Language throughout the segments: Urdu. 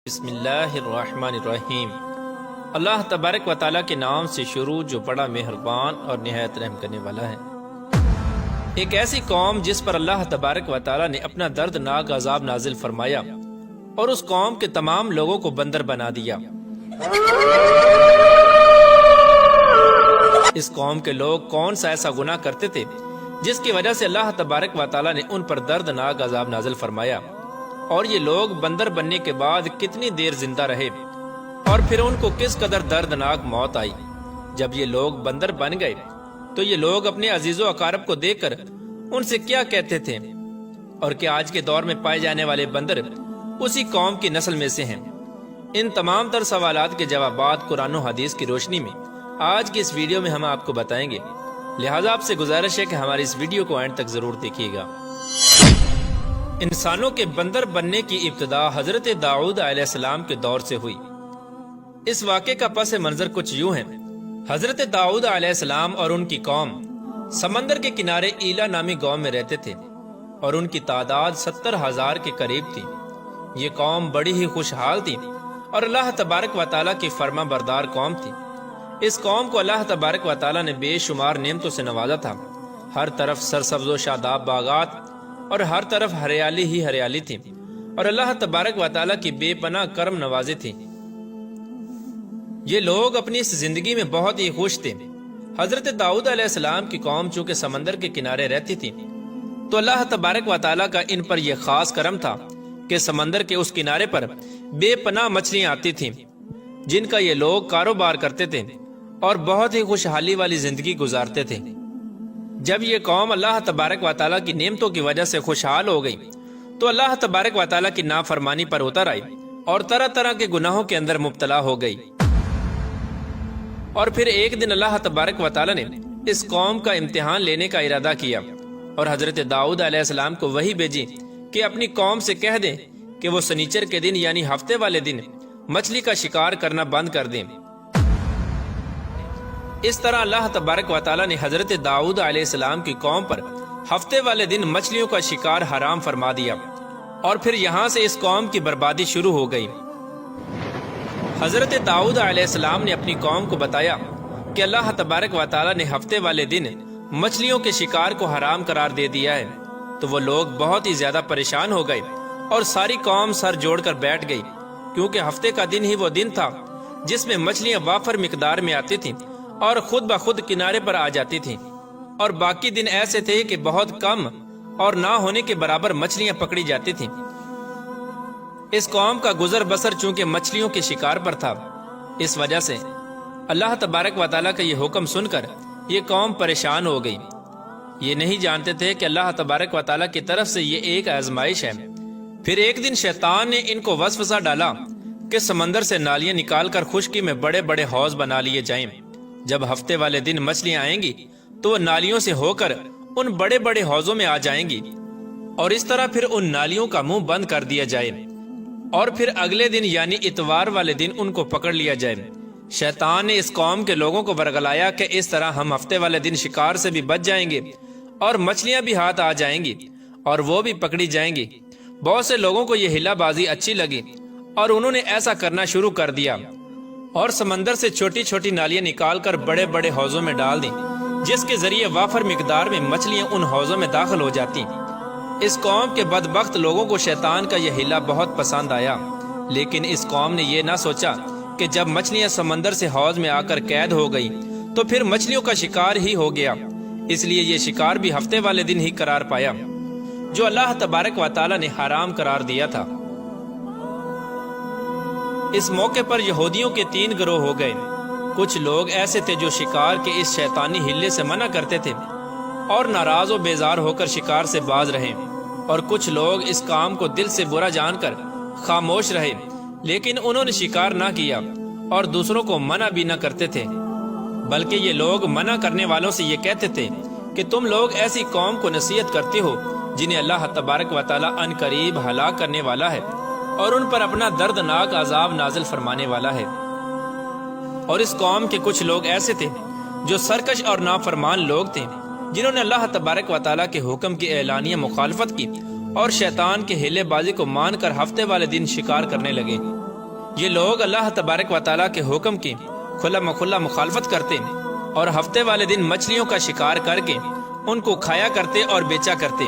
بسم اللہ الرحمن الرحیم۔ اللہ تبارک و تعالیٰ کے نام سے شروع جو بڑا مہربان اور نہایت رحم کرنے والا ہے۔ ایک ایسی قوم جس پر اللہ تبارک و تعالیٰ نے اپنا دردناک عذاب نازل فرمایا اور اس قوم کے تمام لوگوں کو بندر بنا دیا۔ اس قوم کے لوگ کون سا ایسا گناہ کرتے تھے جس کی وجہ سے اللہ تبارک و تعالیٰ نے ان پر دردناک عذاب نازل فرمایا، اور یہ لوگ بندر بننے کے بعد کتنی دیر زندہ رہے اور پھر ان کو کس قدر دردناک موت آئی۔ جب یہ لوگ بندر بن گئے تو یہ لوگ اپنے عزیز و اقارب کو دیکھ کر ان سے کیا کہتے تھے، اور کیا آج کے دور میں پائے جانے والے بندر اسی قوم کی نسل میں سے ہیں؟ ان تمام تر سوالات کے جوابات قرآن و حدیث کی روشنی میں آج کی اس ویڈیو میں ہم آپ کو بتائیں گے، لہٰذا آپ سے گزارش ہے کہ ہماری اس ویڈیو کو اینڈ تک ضرور دیکھیے گا۔ انسانوں کے بندر بننے کی ابتدا حضرت داؤد علیہ السلام کے دور سے ہوئی۔ اس واقعے کا پس منظر کچھ یوں ہے۔ حضرت داؤد علیہ السلام اور ان کی قوم سمندر کے کنارے ایلا نامی گاؤں میں رہتے تھے، اور ان کی تعداد 70,000 کے قریب تھی۔ یہ قوم بڑی ہی خوشحال تھی اور اللہ تبارک و تعالیٰ کی فرما بردار قوم تھی۔ اس قوم کو اللہ تبارک و تعالیٰ نے بے شمار نعمتوں سے نوازا تھا۔ ہر طرف سرسبز و شاداب باغات اور ہر طرف ہریالی ہی ہریالی تھی، اور اللہ تبارک و تعالیٰ کی بے پناہ کرم نوازی تھی۔ یہ لوگ اپنی اس زندگی میں بہت ہی خوش تھے۔ حضرت داؤد علیہ السلام کی قوم چونکہ سمندر کے کنارے رہتی تھی تو اللہ تبارک و تعالیٰ کا ان پر یہ خاص کرم تھا کہ سمندر کے اس کنارے پر بے پناہ مچھلیاں آتی تھیں جن کا یہ لوگ کاروبار کرتے تھے اور بہت ہی خوشحالی والی زندگی گزارتے تھے۔ جب یہ قوم اللہ تبارک و تعالیٰ کی نعمتوں کی وجہ سے خوشحال ہو گئی تو اللہ تبارک و تعالیٰ کی نافرمانی پر اتر آئی اور طرح طرح کے گناہوں کے اندر مبتلا ہو گئی۔ اور پھر ایک دن اللہ تبارک و تعالیٰ نے اس قوم کا امتحان لینے کا ارادہ کیا اور حضرت داؤد علیہ السلام کو وحی بھیجی کہ اپنی قوم سے کہہ دیں کہ وہ سنیچر کے دن یعنی ہفتے والے دن مچھلی کا شکار کرنا بند کر دیں۔ اس طرح اللہ تبارک و تعالیٰ نے حضرت داؤد علیہ السلام کی قوم پر ہفتے والے دن مچھلیوں کا شکار حرام فرما دیا، اور پھر یہاں سے اس قوم کی بربادی شروع ہو گئی۔ حضرت داؤد علیہ السلام نے اپنی قوم کو بتایا کہ اللہ تبارک و تعالیٰ نے ہفتے والے دن مچھلیوں کے شکار کو حرام قرار دے دیا ہے، تو وہ لوگ بہت ہی زیادہ پریشان ہو گئے اور ساری قوم سر جوڑ کر بیٹھ گئی، کیونکہ ہفتے کا دن ہی وہ دن تھا جس میں مچھلیاں وافر مقدار میں آتی تھیں اور خود بخود کنارے پر آ جاتی تھیں، اور باقی دن ایسے تھے کہ بہت کم اور نہ ہونے کے برابر مچھلیاں پکڑی جاتی تھیں۔ اس قوم کا گزر بسر چونکہ مچھلیوں کے شکار پر تھا، اس وجہ سے اللہ تبارک و تعالیٰ کا یہ حکم سن کر یہ قوم پریشان ہو گئی۔ یہ نہیں جانتے تھے کہ اللہ تبارک و تعالیٰ کی طرف سے یہ ایک آزمائش ہے۔ پھر ایک دن شیطان نے ان کو وسوسہ ڈالا کہ سمندر سے نالیاں نکال کر خشکی میں بڑے بڑے حوض بنا لیے جائیں۔ جب ہفتے والے دن مچھلیاں آئیں گی تو وہ نالیوں سے ہو کر ان بڑے بڑے حوضوں میں آ جائیں گی، اور اس طرح پھر ان نالیوں کا منہ بند کر دیا جائے، اور پھر اگلے دن یعنی اتوار والے دن ان کو پکڑ لیا جائے۔ شیطان نے اس قوم کے لوگوں کو ورگلایا کہ اس طرح ہم ہفتے والے دن شکار سے بھی بچ جائیں گے اور مچھلیاں بھی ہاتھ آ جائیں گی اور وہ بھی پکڑی جائیں گی۔ بہت سے لوگوں کو یہ ہلا بازی اچھی لگی اور انہوں نے ایسا کرنا شروع کر دیا اور سمندر سے چھوٹی چھوٹی نالیاں نکال کر بڑے بڑے حوضوں میں ڈال دیں، جس کے ذریعے وافر مقدار میں مچھلیاں ان حوضوں میں داخل ہو جاتی۔ اس قوم کے بدبخت لوگوں کو شیطان کا یہ ہیلا بہت پسند آیا، لیکن اس قوم نے یہ نہ سوچا کہ جب مچھلیاں سمندر سے حوض میں آ کر قید ہو گئی تو پھر مچھلیوں کا شکار ہی ہو گیا۔ اس لیے یہ شکار بھی ہفتے والے دن ہی قرار پایا جو اللہ تبارک و تعالیٰ نے حرام قرار دیا تھا۔ اس موقع پر یہودیوں کے 3 گروہ ہو گئے۔ کچھ لوگ ایسے تھے جو شکار کے اس شیطانی ہلے سے منع کرتے تھے اور ناراض و بیزار ہو کر شکار سے باز رہے، اور کچھ لوگ اس کام کو دل سے برا جان کر خاموش رہے، لیکن انہوں نے شکار نہ کیا اور دوسروں کو منع بھی نہ کرتے تھے، بلکہ یہ لوگ منع کرنے والوں سے یہ کہتے تھے کہ تم لوگ ایسی قوم کو نصیحت کرتے ہو جنہیں اللہ تبارک و تعالیٰ ان قریب ہلاک کرنے والا ہے اور ان پر اپنا دردناک عذاب نازل فرمانے والا ہے۔ اور اس قوم کے کچھ لوگ ایسے تھے جو سرکش اور نافرمان لوگ تھے، جنہوں نے اللہ تبارک و تعالیٰ کے حکم کی اعلانیہ مخالفت کی اور شیطان کے ہیلے بازی کو مان کر ہفتے والے دن شکار کرنے لگے۔ یہ لوگ اللہ تبارک و تعالیٰ کے حکم کی کھلا مکھلا مخالفت کرتے اور ہفتے والے دن مچھلیوں کا شکار کر کے ان کو کھایا کرتے اور بیچا کرتے۔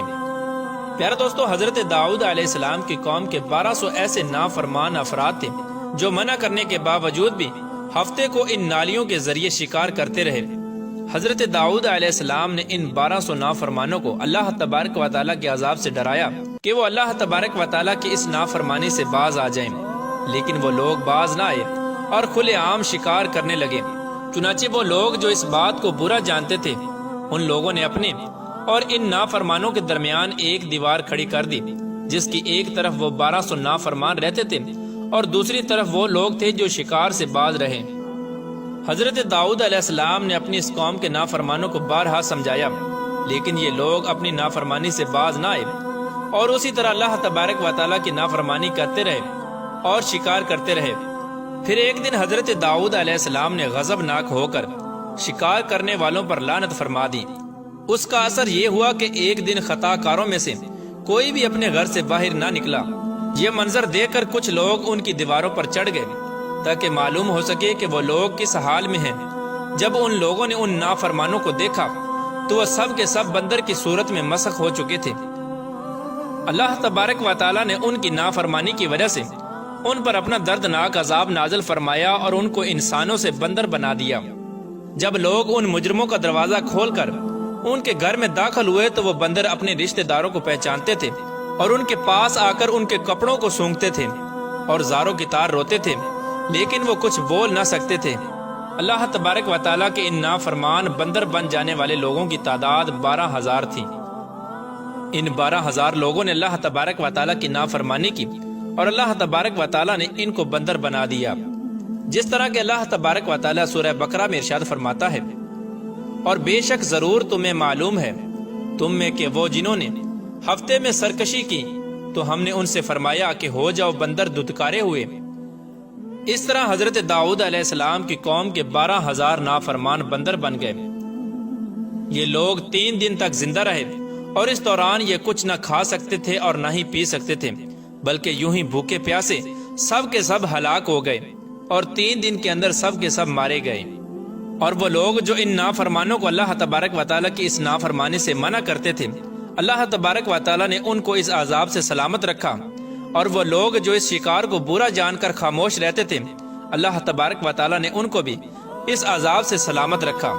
پیارے دوستو، حضرت داؤد علیہ السلام کی قوم کے 1200 ایسے نافرمان افراد تھے جو منع کرنے کے باوجود بھی ہفتے کو ان نالیوں کے ذریعے شکار کرتے رہے۔ حضرت داؤد علیہ السلام نے ان 1200 نافرمانوں کو اللہ تبارک و تعالیٰ کے عذاب سے ڈرایا کہ وہ اللہ تبارک و تعالیٰ کی اس نافرمانی سے باز آ جائیں، لیکن وہ لوگ باز نہ آئے اور کھلے عام شکار کرنے لگے۔ چنانچہ وہ لوگ جو اس بات کو برا جانتے تھے، ان لوگوں نے اپنے اور ان نافرمانوں کے درمیان ایک دیوار کھڑی کر دی، جس کی ایک طرف وہ 1200 نافرمان رہتے تھے اور دوسری طرف وہ لوگ تھے جو شکار سے باز رہے۔ حضرت داؤد علیہ السلام نے اپنی اس قوم کے نافرمانوں کو بارہا سمجھایا، لیکن یہ لوگ اپنی نافرمانی سے باز نہ آئے اور اسی طرح اللہ تبارک و تعالیٰ کی نافرمانی کرتے رہے اور شکار کرتے رہے۔ پھر ایک دن حضرت داؤد علیہ السلام نے غضبناک ہو کر شکار کرنے والوں پر لعنت فرما دی۔ اس کا اثر یہ ہوا کہ ایک دن خطا کاروں میں سے کوئی بھی اپنے گھر سے باہر نہ نکلا۔ یہ منظر دیکھ کر کچھ لوگ ان کی دیواروں پر چڑھ گئے تاکہ معلوم ہو سکے کہ وہ لوگ کس حال میں ہیں۔ جب ان لوگوں نے ان نافرمانوں کو دیکھا تو وہ سب کے سب بندر کی صورت میں مسخ ہو چکے تھے۔ اللہ تبارک و تعالیٰ نے ان کی نافرمانی کی وجہ سے ان پر اپنا دردناک عذاب نازل فرمایا اور ان کو انسانوں سے بندر بنا دیا۔ جب لوگ ان مجرموں کا دروازہ کھول کر ان کے گھر میں داخل ہوئے تو وہ بندر اپنے رشتہ داروں کو پہچانتے تھے اور ان کے پاس آ کر ان کے کپڑوں کو سونگھتے تھے اور زاروں کی طرح روتے تھے، لیکن وہ کچھ بول نہ سکتے تھے۔ اللہ تبارک و تعالیٰ کے ان نافرمان بندر بن جانے والے لوگوں کی تعداد 12,000 تھی۔ ان 12,000 لوگوں نے اللہ تبارک و تعالیٰ کی نافرمانی کی اور اللہ تبارک و تعالیٰ نے ان کو بندر بنا دیا، جس طرح کہ اللہ تبارک و تعالیٰ سورہ بقرہ میں ارشاد فرماتا ہے، اور بے شک ضرور تمہیں معلوم ہے تم میں کہ وہ جنہوں نے ہفتے میں سرکشی کی تو ہم نے ان سے فرمایا کہ ہو جاؤ بندر دھتکارے ہوئے۔ اس طرح حضرت داؤد علیہ السلام کی قوم کے 12,000 نافرمان بندر بن گئے۔ یہ لوگ 3 دن تک زندہ رہے اور اس دوران یہ کچھ نہ کھا سکتے تھے اور نہ ہی پی سکتے تھے، بلکہ یوں ہی بھوکے پیاسے سب کے سب ہلاک ہو گئے اور 3 دن کے اندر سب کے سب مارے گئے۔ اور وہ لوگ جو ان نافرمانوں کو اللہ تبارک و تعالیٰ کی اس نافرمانی سے منع کرتے تھے، اللہ تبارک و تعالیٰ نے ان کو اس عذاب سے سلامت رکھا، اور وہ لوگ جو اس شکار کو برا جان کر خاموش رہتے تھے، اللہ تبارک و تعالیٰ نے ان کو بھی اس عذاب سے سلامت رکھا۔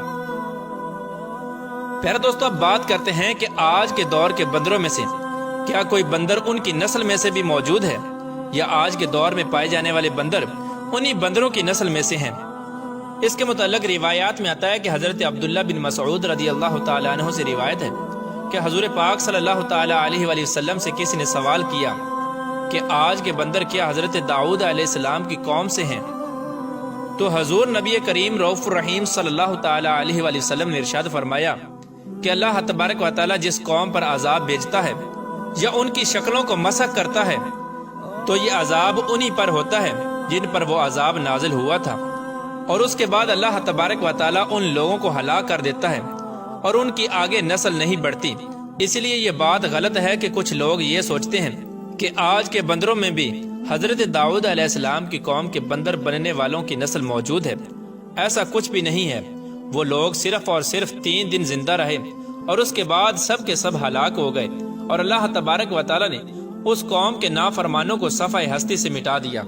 پیارے دوستو، اب بات کرتے ہیں کہ آج کے دور کے بندروں میں سے کیا کوئی بندر ان کی نسل میں سے بھی موجود ہے، یا آج کے دور میں پائے جانے والے بندر انہی بندروں کی نسل میں سے ہیں؟ اس کے متعلق روایات میں آتا ہے کہ حضرت عبداللہ بن مسعود رضی اللہ تعالیٰ عنہ سے روایت ہے کہ حضور پاک صلی اللہ تعالیٰ علیہ وآلہ وسلم سے کسی نے سوال کیا کہ آج کے بندر کیا حضرت داؤد علیہ السلام کی قوم سے ہیں؟ تو حضور نبی کریم رؤوف الرحیم صلی اللہ تعالیٰ علیہ وآلہ وسلم نے ارشاد فرمایا کہ اللہ تبارک و تعالیٰ جس قوم پر عذاب بھیجتا ہے یا ان کی شکلوں کو مسخ کرتا ہے تو یہ عذاب انہی پر ہوتا ہے جن پر وہ عذاب نازل ہوا تھا، اور اس کے بعد اللہ تبارک و تعالیٰ ان لوگوں کو ہلاک کر دیتا ہے اور ان کی آگے نسل نہیں بڑھتی۔ اس لیے یہ بات غلط ہے کہ کچھ لوگ یہ سوچتے ہیں کہ آج کے بندروں میں بھی حضرت داؤد علیہ السلام کی قوم کے بندر بننے والوں کی نسل موجود ہے۔ ایسا کچھ بھی نہیں ہے۔ وہ لوگ صرف اور صرف 3 دن زندہ رہے اور اس کے بعد سب کے سب ہلاک ہو گئے، اور اللہ تبارک و تعالیٰ نے اس قوم کے نافرمانوں کو صفحہ ہستی سے مٹا دیا۔